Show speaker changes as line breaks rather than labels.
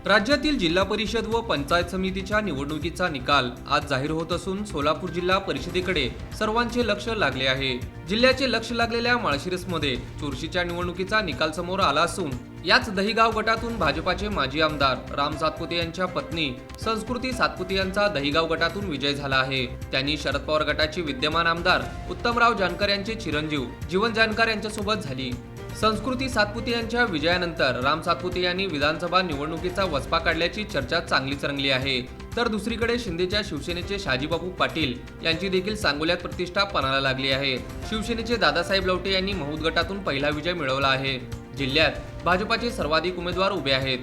राज्यातील जिल्हा परिषद व पंचायत समितीच्या निवडणुकीचा निकाल आज जाहीर होत असून सोलापूर जिल्हा परिषदेकडे सर्वांचे लक्ष लागले आहे। जिल्ह्याचे लक्ष लागलेल्या माळशिरसमध्ये चुरशीच्या निवडणुकीचा निकाल समोर आला असून याच दहिगाव गटातून भाजपाचे माजी आमदार राम सातपुते यांच्या पत्नी संस्कृती सातपुते यांचा दहिगाव गटातून विजय झाला आहे। त्यांनी शरद पवार गटाचे विद्यमान आमदार उत्तमराव जानकर यांचे चिरंजीव जीवन जानकर यांच्यासोबत झाली। संस्कृती सातपुते यांच्या विजयानंतर राम सातपुते यांनी विधानसभा निवडणुकीचा वचपा काढल्याची चर्चा चांगलीच रंगली आहे। तर दुसरीकडे शिंदेच्या शिवसेनेचे शाजीबापू पाटील यांची देखील सांगोल्यात प्रतिष्ठा पणाला लागली आहे। शिवसेनेचे दादासाहेब लवटे यांनी महूद गटातून पहिला विजय मिळवला आहे। जिल्ह्यात भाजपाचे सर्वाधिक उमेदवार उभे आहेत।